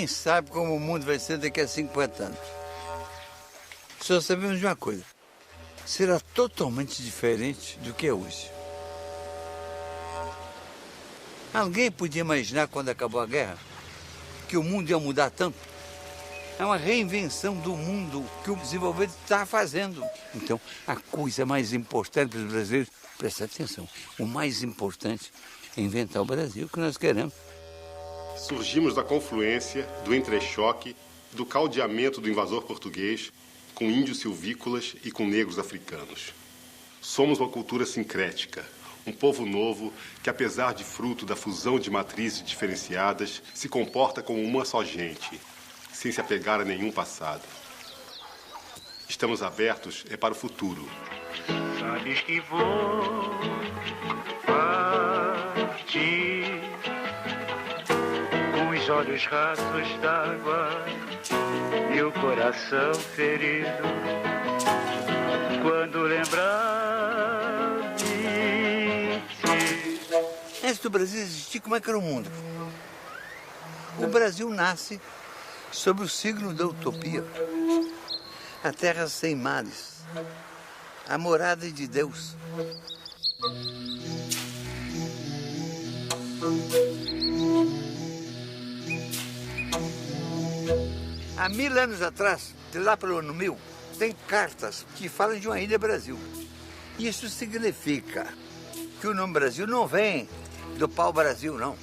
Ninguém sabe como o mundo vai ser daqui a 50 anos. Só sabemos de uma coisa. Será totalmente diferente do que é hoje. Alguém podia imaginar, quando acabou a guerra, que o mundo ia mudar tanto? É uma reinvenção do mundo que o desenvolvimento está fazendo. Então, a coisa mais importante para os brasileiros, presta atenção, o mais importante é inventar o Brasil que nós queremos. Surgimos da confluência, do entrechoque, do caldeamento do invasor português com índios silvícolas e com negros africanos. Somos uma cultura sincrética, um povo novo que, apesar de fruto da fusão de matrizes diferenciadas, se comporta como uma só gente, sem se apegar a nenhum passado. Estamos abertos para o futuro. Sabes que vou partir com os olhos rasos d'água e o coração ferido quando lembrar de ti. Antes do Brasil existir, como é que era o mundo? O Brasil nasce sob o signo da utopia. A terra sem mares, a morada de Deus. Há 1000 anos atrás, de lá pelo ano 1000, tem cartas que falam de uma ilha Brasil. Isso significa que o nome Brasil não vem do pau-brasil, não.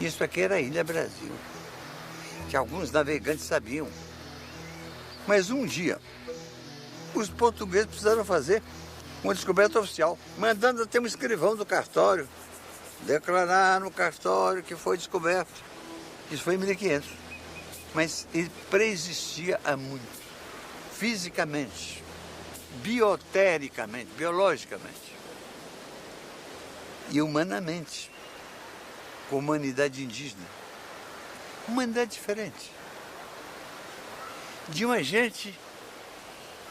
Isso aqui era a Ilha Brasil, que alguns navegantes sabiam. Mas um dia, os portugueses precisaram fazer uma descoberta oficial, mandando até um escrivão do cartório declarar no cartório que foi descoberto. Isso foi em 1500. Mas ele preexistia há muito, fisicamente, biotericamente, biologicamente e humanamente, com humanidade indígena. Humanidade diferente. De uma gente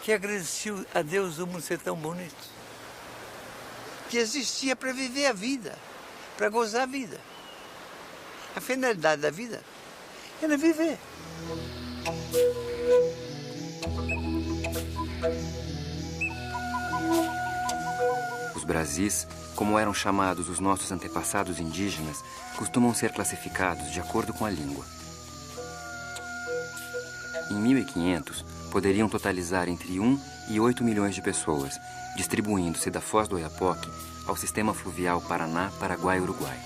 que agradeceu a Deus o mundo ser tão bonito, que existia para viver a vida, para gozar a vida. A finalidade da vida era viver. Os Brasis, como eram chamados os nossos antepassados indígenas, costumam ser classificados de acordo com a língua. Em 1500, poderiam totalizar entre 1 e 8 milhões de pessoas, distribuindo-se da Foz do Oiapoque ao sistema fluvial Paraná, Paraguai e Uruguai.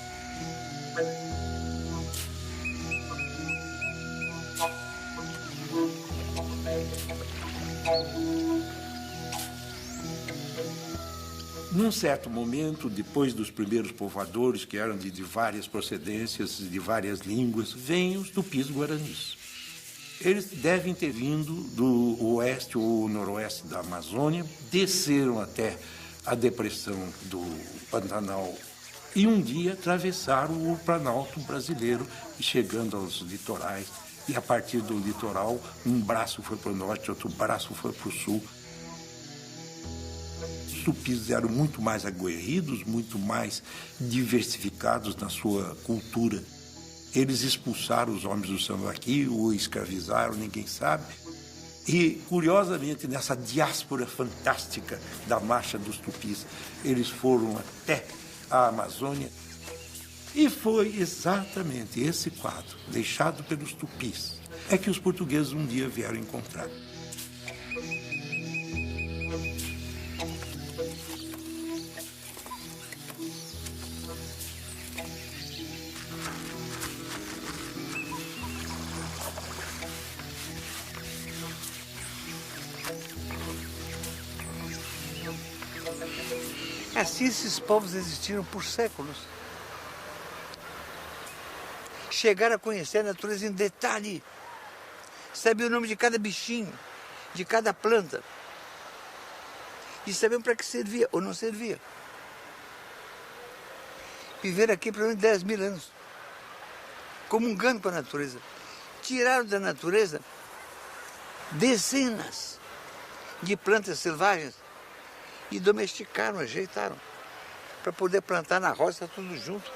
Num certo momento, depois dos primeiros povoadores, que eram de várias procedências, de várias línguas, vêm os tupis-guaranis. Eles devem ter vindo do oeste ou noroeste da Amazônia, desceram até a depressão do Pantanal e um dia atravessaram o Planalto brasileiro, chegando aos litorais. E a partir do litoral, um braço foi para o norte, outro braço foi para o sul. Os tupis eram muito mais aguerridos, muito mais diversificados na sua cultura. Eles expulsaram os homens do Sambaqui, ou escravizaram, ninguém sabe. E, curiosamente, nessa diáspora fantástica da marcha dos tupis, eles foram até a Amazônia. E foi exatamente esse quadro, deixado pelos tupis, é que os portugueses um dia vieram encontrar. Assim esses povos existiram por séculos. Chegaram a conhecer a natureza em detalhe. Sabiam o nome de cada bichinho, de cada planta. E sabiam para que servia ou não servia. Viveram aqui por menos de 10.000 anos, comungando com a natureza. Tiraram da natureza dezenas de plantas selvagens e domesticaram, ajeitaram, para poder plantar na roça tudo junto.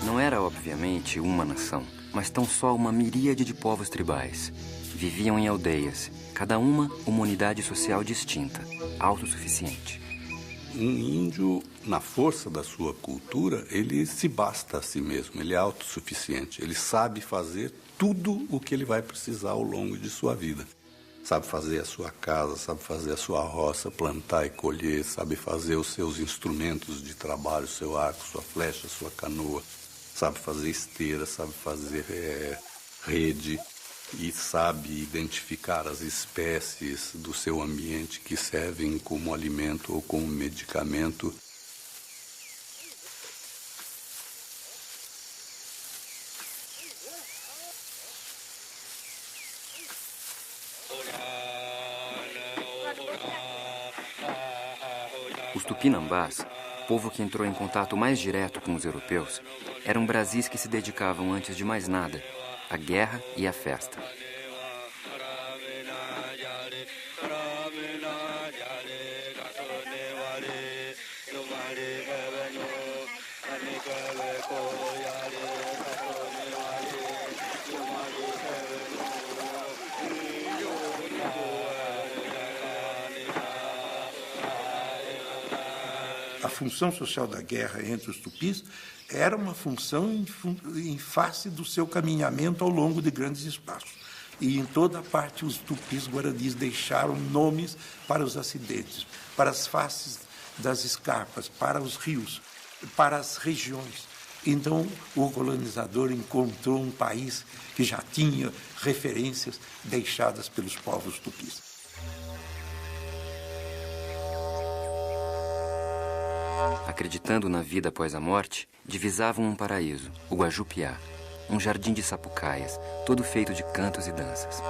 Não era, obviamente, uma nação, mas tão só uma miríade de povos tribais. Viviam em aldeias, cada uma unidade social distinta, autossuficiente. Um índio, na força da sua cultura, ele se basta a si mesmo, ele é autossuficiente, ele sabe fazer tudo o que ele vai precisar ao longo de sua vida. Sabe fazer a sua casa, sabe fazer a sua roça, plantar e colher, sabe fazer os seus instrumentos de trabalho, seu arco, sua flecha, sua canoa, sabe fazer esteira, sabe fazer rede e sabe identificar as espécies do seu ambiente que servem como alimento ou como medicamento. Os tupinambás, povo que entrou em contato mais direto com os europeus, eram brasis que se dedicavam, antes de mais nada, à guerra e à festa. A função social da guerra entre os tupis era uma função em face do seu caminhamento ao longo de grandes espaços. E em toda parte os tupis guaranis deixaram nomes para os acidentes, para as faces das escarpas, para os rios, para as regiões. Então o colonizador encontrou um país que já tinha referências deixadas pelos povos tupis. Acreditando na vida após a morte, divisavam um paraíso, o Guajupiá, um jardim de sapucaias, todo feito de cantos e danças.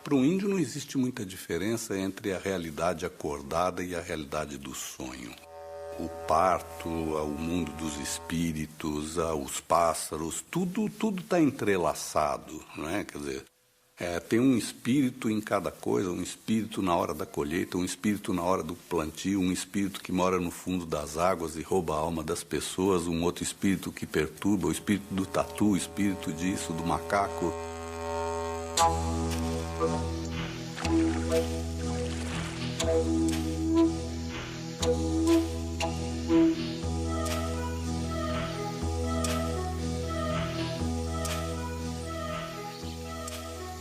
Para um índio não existe muita diferença entre a realidade acordada e a realidade do sonho. O parto, o mundo dos espíritos, os pássaros, tudo está entrelaçado, não é? Quer dizer, tem um espírito em cada coisa, um espírito na hora da colheita, um espírito na hora do plantio, um espírito que mora no fundo das águas e rouba a alma das pessoas, um outro espírito que perturba, o espírito do tatu, o espírito disso, do macaco.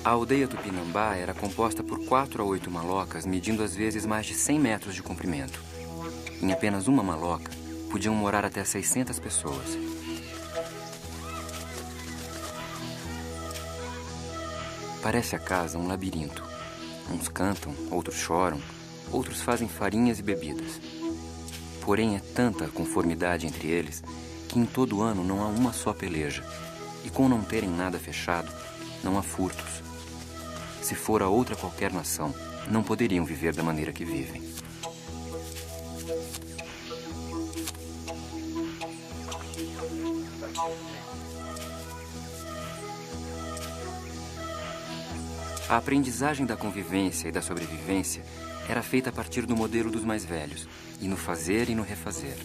A aldeia Tupinambá era composta por 4 a 8 malocas, medindo às vezes mais de 100 metros de comprimento. Em apenas uma maloca, podiam morar até 600 pessoas. Parece a casa um labirinto. Uns cantam, outros choram, outros fazem farinhas e bebidas. Porém, é tanta a conformidade entre eles que em todo ano não há uma só peleja. E com não terem nada fechado, não há furtos. Se fora outra qualquer nação, não poderiam viver da maneira que vivem. A aprendizagem da convivência e da sobrevivência era feita a partir do modelo dos mais velhos, e no fazer e no refazer.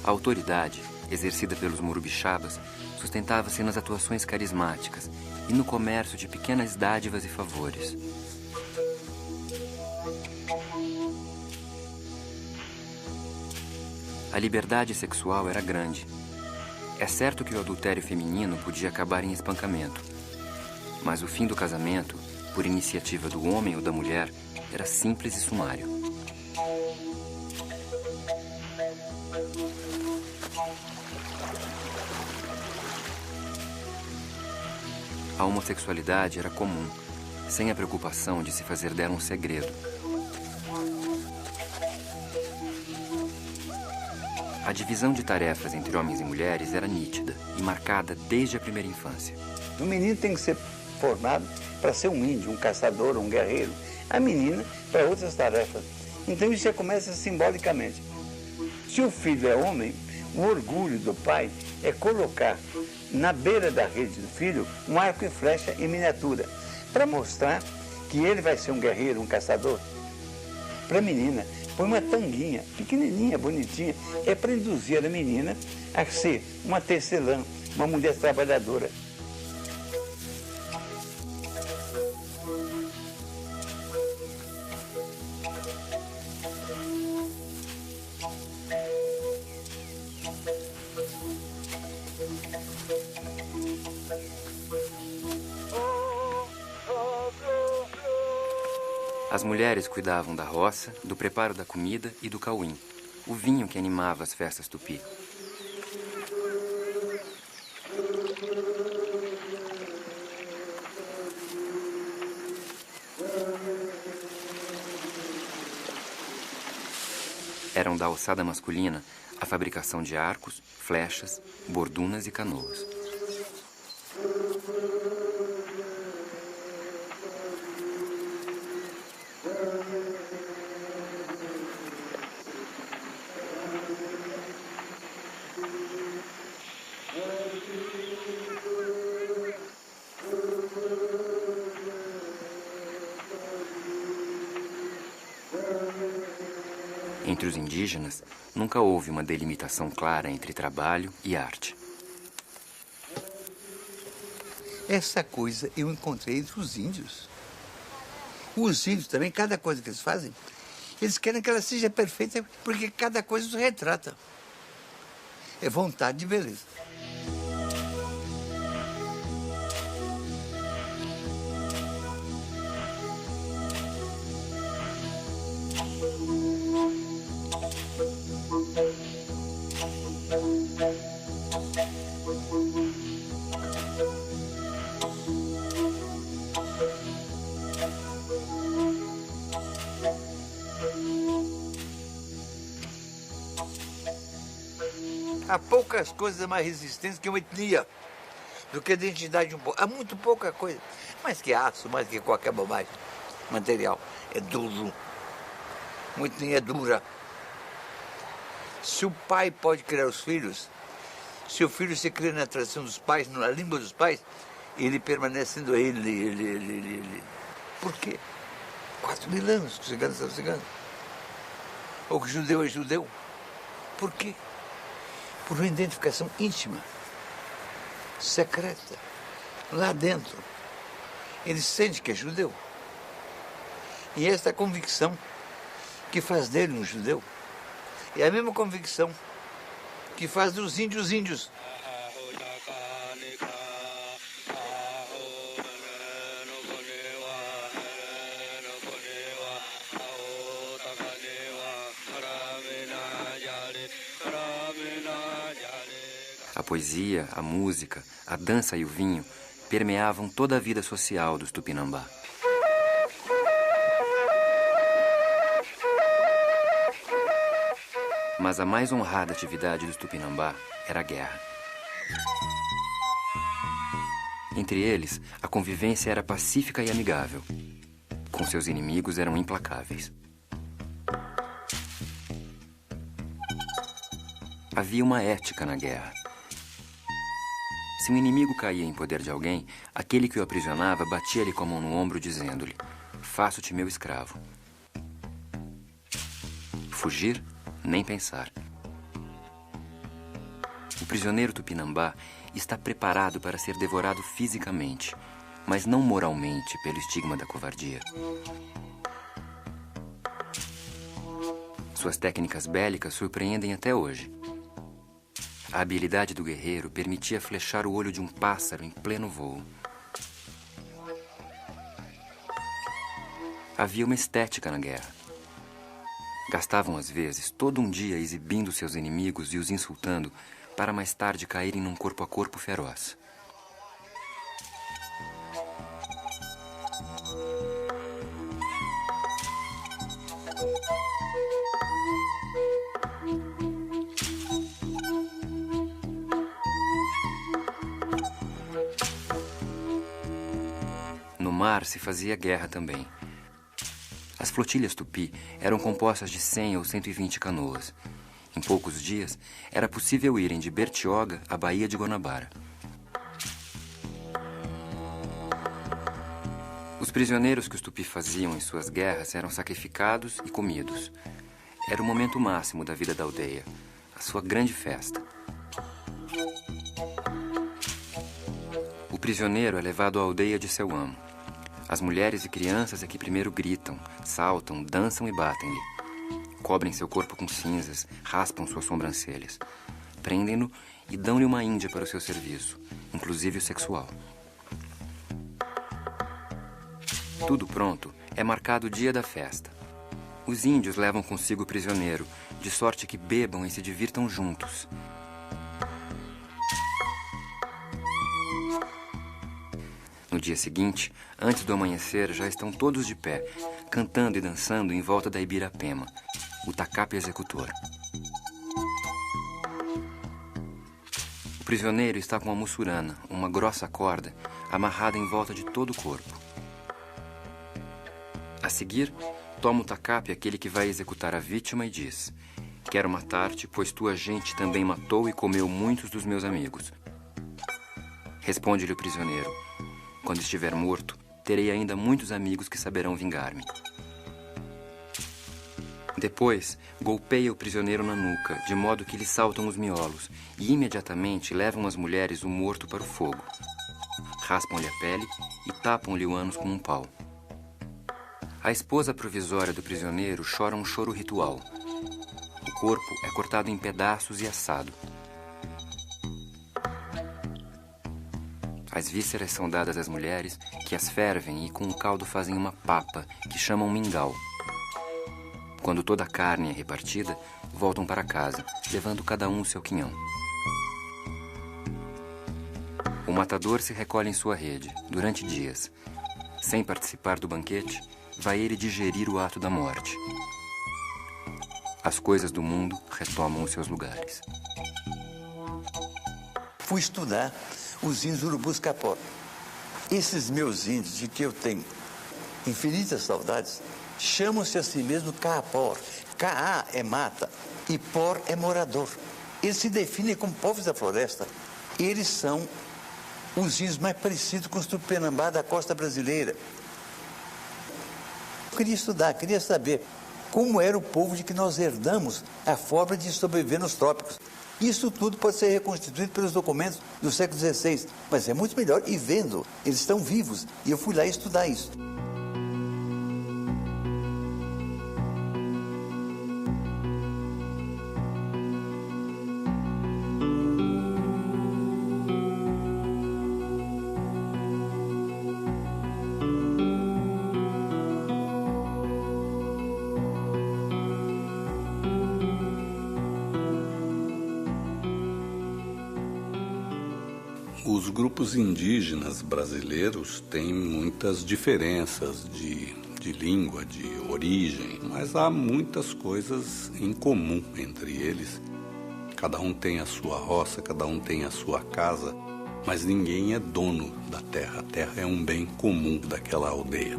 A autoridade, exercida pelos morubixabas, sustentava-se nas atuações carismáticas e no comércio de pequenas dádivas e favores. A liberdade sexual era grande. É certo que o adultério feminino podia acabar em espancamento, mas o fim do casamento, por iniciativa do homem ou da mulher, era simples e sumário. A homossexualidade era comum, sem a preocupação de se fazer dela um segredo. A divisão de tarefas entre homens e mulheres era nítida e marcada desde a primeira infância. O menino tem que ser formado para ser um índio, um caçador, um guerreiro. A menina para outras tarefas. Então isso já começa simbolicamente. Se o filho é homem, o orgulho do pai é colocar na beira da rede do filho um arco e flecha em miniatura, para mostrar que ele vai ser um guerreiro, um caçador. Para a menina, põe uma tanguinha, pequenininha, bonitinha, é para induzir a menina a ser uma tecelã, uma mulher trabalhadora. As mulheres cuidavam da roça, do preparo da comida e do cauim, o vinho que animava as festas tupi. Eram da alçada masculina a fabricação de arcos, flechas, bordunas e canoas. Entre os indígenas, nunca houve uma delimitação clara entre trabalho e arte. Essa coisa eu encontrei entre os índios. Os índios também, cada coisa que eles fazem, eles querem que ela seja perfeita, porque cada coisa os retrata. É vontade de beleza. Há poucas coisas mais resistentes que uma etnia, do que a identidade de um povo. Há muito pouca coisa. Mais que aço, mais que qualquer bobagem. Material é duro. Uma etnia é dura. Se o pai pode criar os filhos, se o filho se cria na tradição dos pais, na língua dos pais, ele permanece sendo ele. Por quê? 4.000 anos que os ciganos são ciganos. Ou que o judeu é judeu. Por quê? Por uma identificação íntima, secreta, lá dentro. Ele sente que é judeu. E esta é a convicção que faz dele um judeu. É a mesma convicção que faz dos índios índios. A poesia, a música, a dança e o vinho permeavam toda a vida social dos Tupinambá. Mas a mais honrada atividade dos Tupinambá era a guerra. Entre eles, a convivência era pacífica e amigável. Com seus inimigos eram implacáveis. Havia uma ética na guerra. Se um inimigo caía em poder de alguém, aquele que o aprisionava batia-lhe com a mão no ombro, dizendo-lhe: "Faço-te meu escravo." Fugir? Nem pensar. O prisioneiro Tupinambá está preparado para ser devorado fisicamente, mas não moralmente pelo estigma da covardia. Suas técnicas bélicas surpreendem até hoje. A habilidade do guerreiro permitia flechar o olho de um pássaro em pleno voo. Havia uma estética na guerra. Gastavam, às vezes, todo um dia exibindo seus inimigos e os insultando, para mais tarde caírem num corpo a corpo feroz. mar se fazia guerra também. As flotilhas tupi eram compostas de 100 ou 120 canoas. Em poucos dias, era possível irem de Bertioga à Baía de Guanabara. Os prisioneiros que os tupi faziam em suas guerras eram sacrificados e comidos. Era o momento máximo da vida da aldeia, a sua grande festa. O prisioneiro é levado à aldeia de seu amo. As mulheres e crianças é que primeiro gritam, saltam, dançam e batem-lhe. Cobrem seu corpo com cinzas, raspam suas sobrancelhas. Prendem-no e dão-lhe uma índia para o seu serviço, inclusive o sexual. Tudo pronto, é marcado o dia da festa. Os índios levam consigo o prisioneiro, de sorte que bebam e se divirtam juntos. No dia seguinte, antes do amanhecer, já estão todos de pé, cantando e dançando em volta da Ibirapema, o tacape executor. O prisioneiro está com a mussurana, uma grossa corda, amarrada em volta de todo o corpo. A seguir, toma o tacape aquele que vai executar a vítima e diz: quero matar-te, pois tua gente também matou e comeu muitos dos meus amigos. Responde-lhe o prisioneiro: quando estiver morto, terei ainda muitos amigos que saberão vingar-me. Depois, golpeia o prisioneiro na nuca, de modo que lhe saltam os miolos, e imediatamente levam as mulheres o morto para o fogo. Raspam-lhe a pele e tapam-lhe o ânus com um pau. A esposa provisória do prisioneiro chora um choro ritual. O corpo é cortado em pedaços e assado. As vísceras são dadas às mulheres, que as fervem e com o caldo fazem uma papa, que chamam mingau. Quando toda a carne é repartida, voltam para casa, levando cada um o seu quinhão. O matador se recolhe em sua rede, durante dias. Sem participar do banquete, vai ele digerir o ato da morte. As coisas do mundo retomam os seus lugares. Fui estudar os índios urubus capó. Esses meus índios, de que eu tenho infinitas saudades, chamam-se a si mesmo Caapor. Caá é mata e Por é morador. Eles se definem como povos da floresta. Eles são os índios mais parecidos com os Tupinambá da costa brasileira. Eu queria estudar, queria saber como era o povo de que nós herdamos a forma de sobreviver nos trópicos. Isso tudo pode ser reconstituído pelos documentos do século XVI, mas é muito melhor ir vendo. Eles estão vivos e eu fui lá estudar isso. Os grupos indígenas brasileiros têm muitas diferenças de língua, de origem, mas há muitas coisas em comum entre eles. Cada um tem a sua roça, cada um tem a sua casa, mas ninguém é dono da terra. A terra é um bem comum daquela aldeia.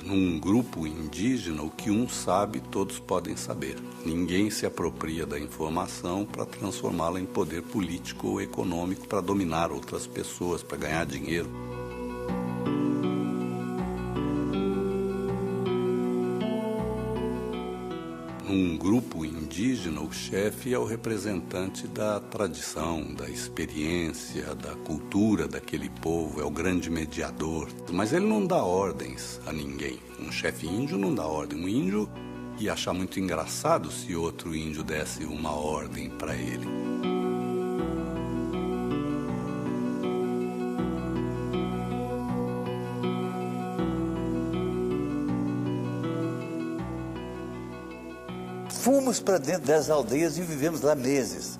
Num grupo indígena, o que um sabe, todos podem saber. Ninguém se apropria da informação para transformá-la em poder político ou econômico para dominar outras pessoas, para ganhar dinheiro. Num grupo indígena, o chefe é o representante da tradição, da experiência, da cultura daquele povo, é o grande mediador. Mas ele não dá ordens a ninguém. Um chefe índio não dá ordem. Um índio ia achar muito engraçado se outro índio desse uma ordem para ele. Fomos para dentro das aldeias e vivemos lá meses.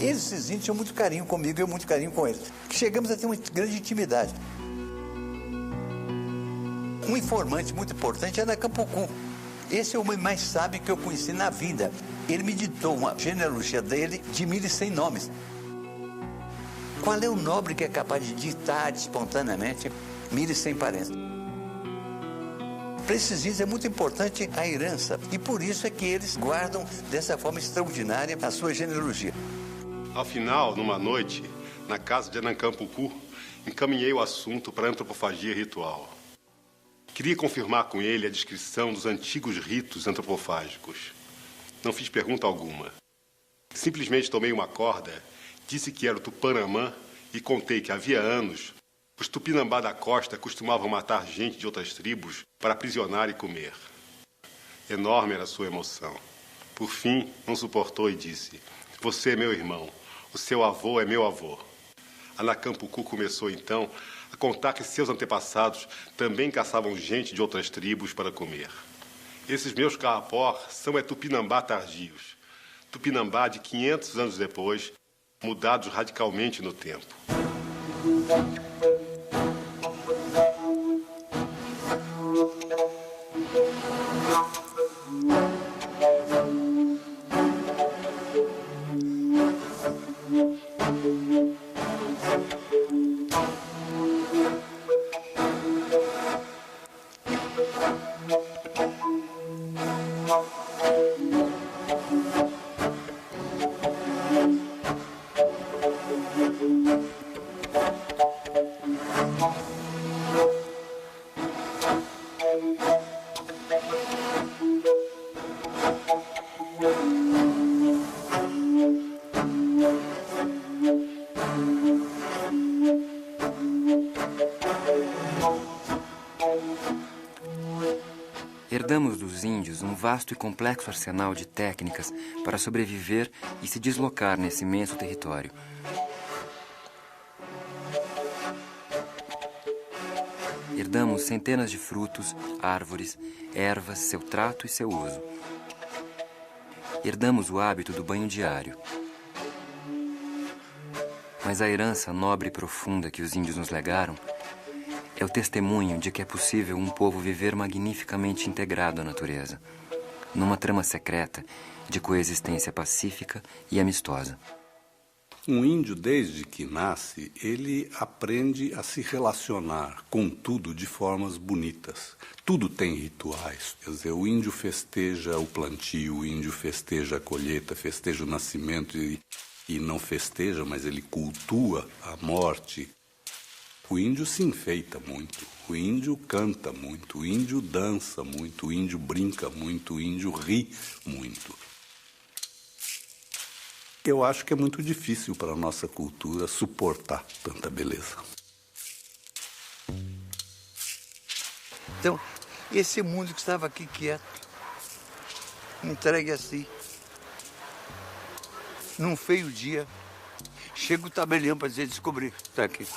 Esses índios tinham muito carinho comigo e eu muito carinho com eles. Chegamos a ter uma grande intimidade. Um informante muito importante era Campocu. Esse é o homem mais sábio que eu conheci na vida. Ele me ditou uma genealogia dele de 1.100 nomes. Qual é o nobre que é capaz de ditar espontaneamente 1.100 parentes? Para esses índios é muito importante a herança. E por isso é que eles guardam dessa forma extraordinária a sua genealogia. Ao final, numa noite, na casa de Anancampucu, encaminhei o assunto para a antropofagia ritual. Queria confirmar com ele a descrição dos antigos ritos antropofágicos. Não fiz pergunta alguma. Simplesmente tomei uma corda, disse que era o Tupinambá e contei que havia anos os Tupinambá da costa costumavam matar gente de outras tribos para aprisionar e comer. Enorme era a sua emoção. Por fim, não suportou e disse: "Você é meu irmão, o seu avô é meu avô." Anancampucu começou então a contar que seus antepassados também caçavam gente de outras tribos para comer. Esses meus caapó são Tupinambá tardios. Tupinambá de 500 anos depois, mudados radicalmente no tempo. Herdamos dos índios um vasto e complexo arsenal de técnicas para sobreviver e se deslocar nesse imenso território. Herdamos centenas de frutos, árvores, ervas, seu trato e seu uso. Herdamos o hábito do banho diário. Mas a herança nobre e profunda que os índios nos legaram é o testemunho de que é possível um povo viver magnificamente integrado à natureza, numa trama secreta de coexistência pacífica e amistosa. Um índio, desde que nasce, ele aprende a se relacionar com tudo de formas bonitas. Tudo tem rituais. Quer dizer, o índio festeja o plantio, o índio festeja a colheita, festeja o nascimento e não festeja, mas ele cultua a morte. O índio se enfeita muito, o índio canta muito, o índio dança muito, o índio brinca muito, o índio ri muito. Eu acho que é muito difícil para a nossa cultura suportar tanta beleza. Então, esse mundo que estava aqui quieto, entregue assim, num feio dia, chega o tabelião para dizer: descobri, está aqui.